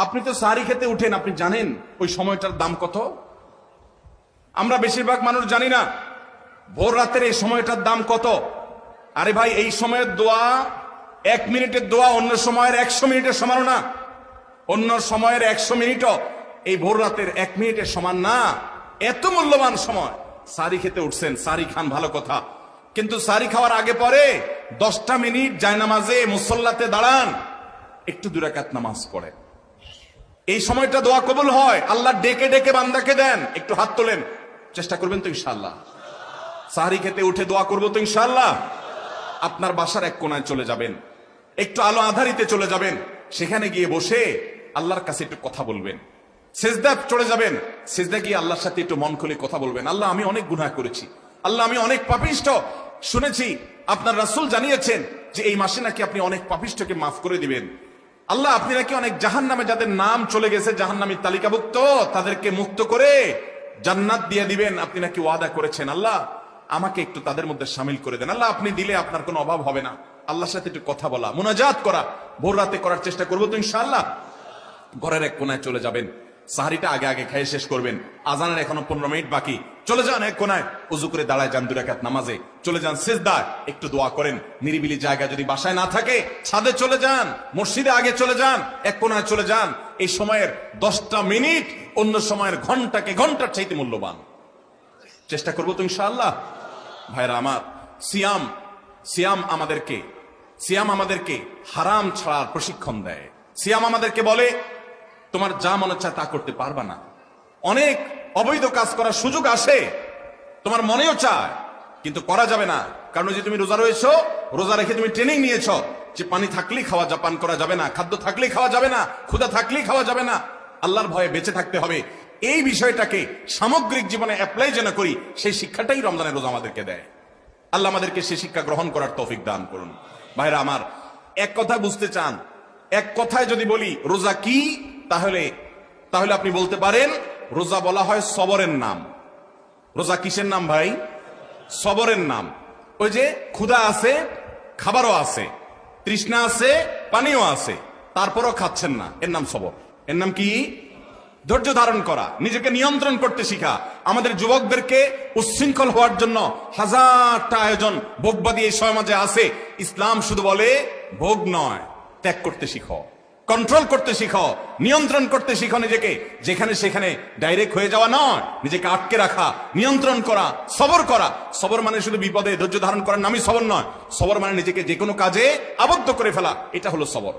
আপনি তো সাহারি খেতে উঠেন, আপনি জানেন ওই সময়টার দাম কত? আমরা বেশিরভাগ মানুষ জানি না ভোর রাতের এই সময়টার দাম কত। আরে ভাই, এই সময়ের দোয়া 1 মিনিটের দোয়া অন্য সময়ের 100 মিনিটের সমান না। অন্য সময়ের 100 মিনিটও এই ভোর রাতের 1 মিনিটের সমান না। এত মূল্যবান সময়। সাহারি খেতে উঠছেন, সাহারি খান, ভালো কথা, কিন্তু সাহারি খাওয়ার আগে পরে 10টা মিনিট জায়নামাজে মুসল্লাতে দাঁড়ান, একটু 2 রাকাত নামাজ পড়েন। এই সময়টা দোয়া কবুল হয়। আল্লাহ ডেকে ডেকে বান্দাকে দেন। একটু হাত তোলেন, চেষ্টা করবেন তো ইনশাআল্লাহ? সাহারি খেতে উঠে দোয়া করবো তো ইনশাআল্লাহ? আপনার বাসার এক কোণায় চলে যাবেন, একটু আলো আধারিতে চলে যাবেন, সেখানে গিয়ে বসে আল্লাহর কাছে একটু কথা বলবেন। সেজদা চলে যাবেন, সেজদা গিয়ে আল্লাহর সাথে একটু মন খুলে কথা বলবেন। আল্লাহ, আমি অনেক গুনাহ করেছি, আল্লাহ আমি অনেক পাপিষ্ঠ। শুনেছি আপনার রাসূল জানিয়েছেন যে এই মাসে নাকি আপনি অনেক পাপিষ্ঠকে মাফ করে দিবেন। আল্লাহ, আপনি নাকি অনেক জাহান্নামে যাদের নাম চলে গেছে জাহান্নামীর তালিকাভুক্ত, তাদেরকে মুক্ত করে জান্নাত দিয়ে দিবেন, আপনি নাকি ওয়াদা করেছেন। আল্লাহ, আমাকে একটু তাদের মধ্যে শামিল করে দেন। আল্লাহ, আপনি দিলে আপনার কোনো অভাব হবে না। আল্লাহর সাথে একটু কথা বলা, মুনাজাত করা ভোর রাতে করার চেষ্টা করবো তো ইনশাআল্লাহ? ঘরের এক কোনায় চলে যাবেন, সাহারিটা আগে আগে খেয়ে শেষ করবেন, আজানের এখনো 15 মিনিট বাকি। চলে যান এক কোনায়, উযু করে দাঁড়ায় যান 2 রাকাত নামাজে, চলে যান সিজদায়, একটু দোয়া করেন। নিরিবিলি জায়গা যদি বাসায় না থাকে, ছাদে চলে যান, মসজিদে আগে চলে যান, এক কোনায় চলে যান। এই সময়ের 10টা মিনিট অন্য সময়ের ঘন্টাকে ঘন্টার চাইতে মূল্যবান। চেষ্টা করবো তো ইনশাআল্লাহ? ভাইরা আমার, সিয়াম আমাদেরকে হারাম ছাড়ার প্রশিক্ষণ দেয়। সিয়াম আমাদেরকে বলে তোমার যা মনে চায় তা করতে পারবা না। অনেক অবৈধ কাজ করার সুযোগ আসে, তোমার মনেও চায়, কিন্তু করা যাবে না। কারণ যে তুমি রোজা রয়েছো, রোজা রেখে তুমি ট্রেনিং নিয়েছো যে পানি থাকলেই খাওয়া পান করা যাবে না, খাদ্য থাকলেই খাওয়া যাবে না, ক্ষুধা থাকলেই খাওয়া যাবে না, আল্লাহর ভয়ে বেঁচে থাকতে হবে। এই বিষয়টাকে সামগ্রিক জীবনে অ্যাপ্লাই যেন করি, সেই শিক্ষাটাই রমজানের রোজা আমাদেরকে দেয়। আল্লাহ আমাদেরকে সেই শিক্ষা গ্রহণ করার তৌফিক দান করুন। ভাইরা আমার, এক কথা বুঝতে চান, এক কথায় যদি বলি রোজা কি, তাহলে আপনি বলতে পারেন রোজা বলা হয় সবরের নাম। রোজা কিসের নাম ভাই? সবরের নাম। ওই যে ক্ষুধা আছে, খাবারও আছে, তৃষ্ণা আছে, পানিও আছে, তারপরও খাচ্ছেন না, এর নাম সবর। এর নাম কি? ধৈর্য ধারণ করা, নিজেকে নিয়ন্ত্রণ করতে শিখা। আমাদের যুবকদেরকে উচ্ছৃঙ্খল হওয়ার জন্য হাজারটা আয়োজন, ভোগবাদী এই সমাজে আছে। ইসলাম শুধু বলে ভোগ নয়, ত্যাগ করতে শিখো, কন্ট্রোল করতে শিখো, নিয়ন্ত্রণ করতে শিখো নিজেকে। যেখানে সেখানে ডাইরেক্ট হয়ে যাওয়া নয়, নিজেকে আটকে রাখা, নিয়ন্ত্রণ করা, সবর করা। সবর মানে শুধু বিপদে ধৈর্য ধারণ করার নামই সবর নয়। সবর মানে নিজেকে যে কোনো কাজে আবদ্ধ করে ফেলা, এটা হলো সবর।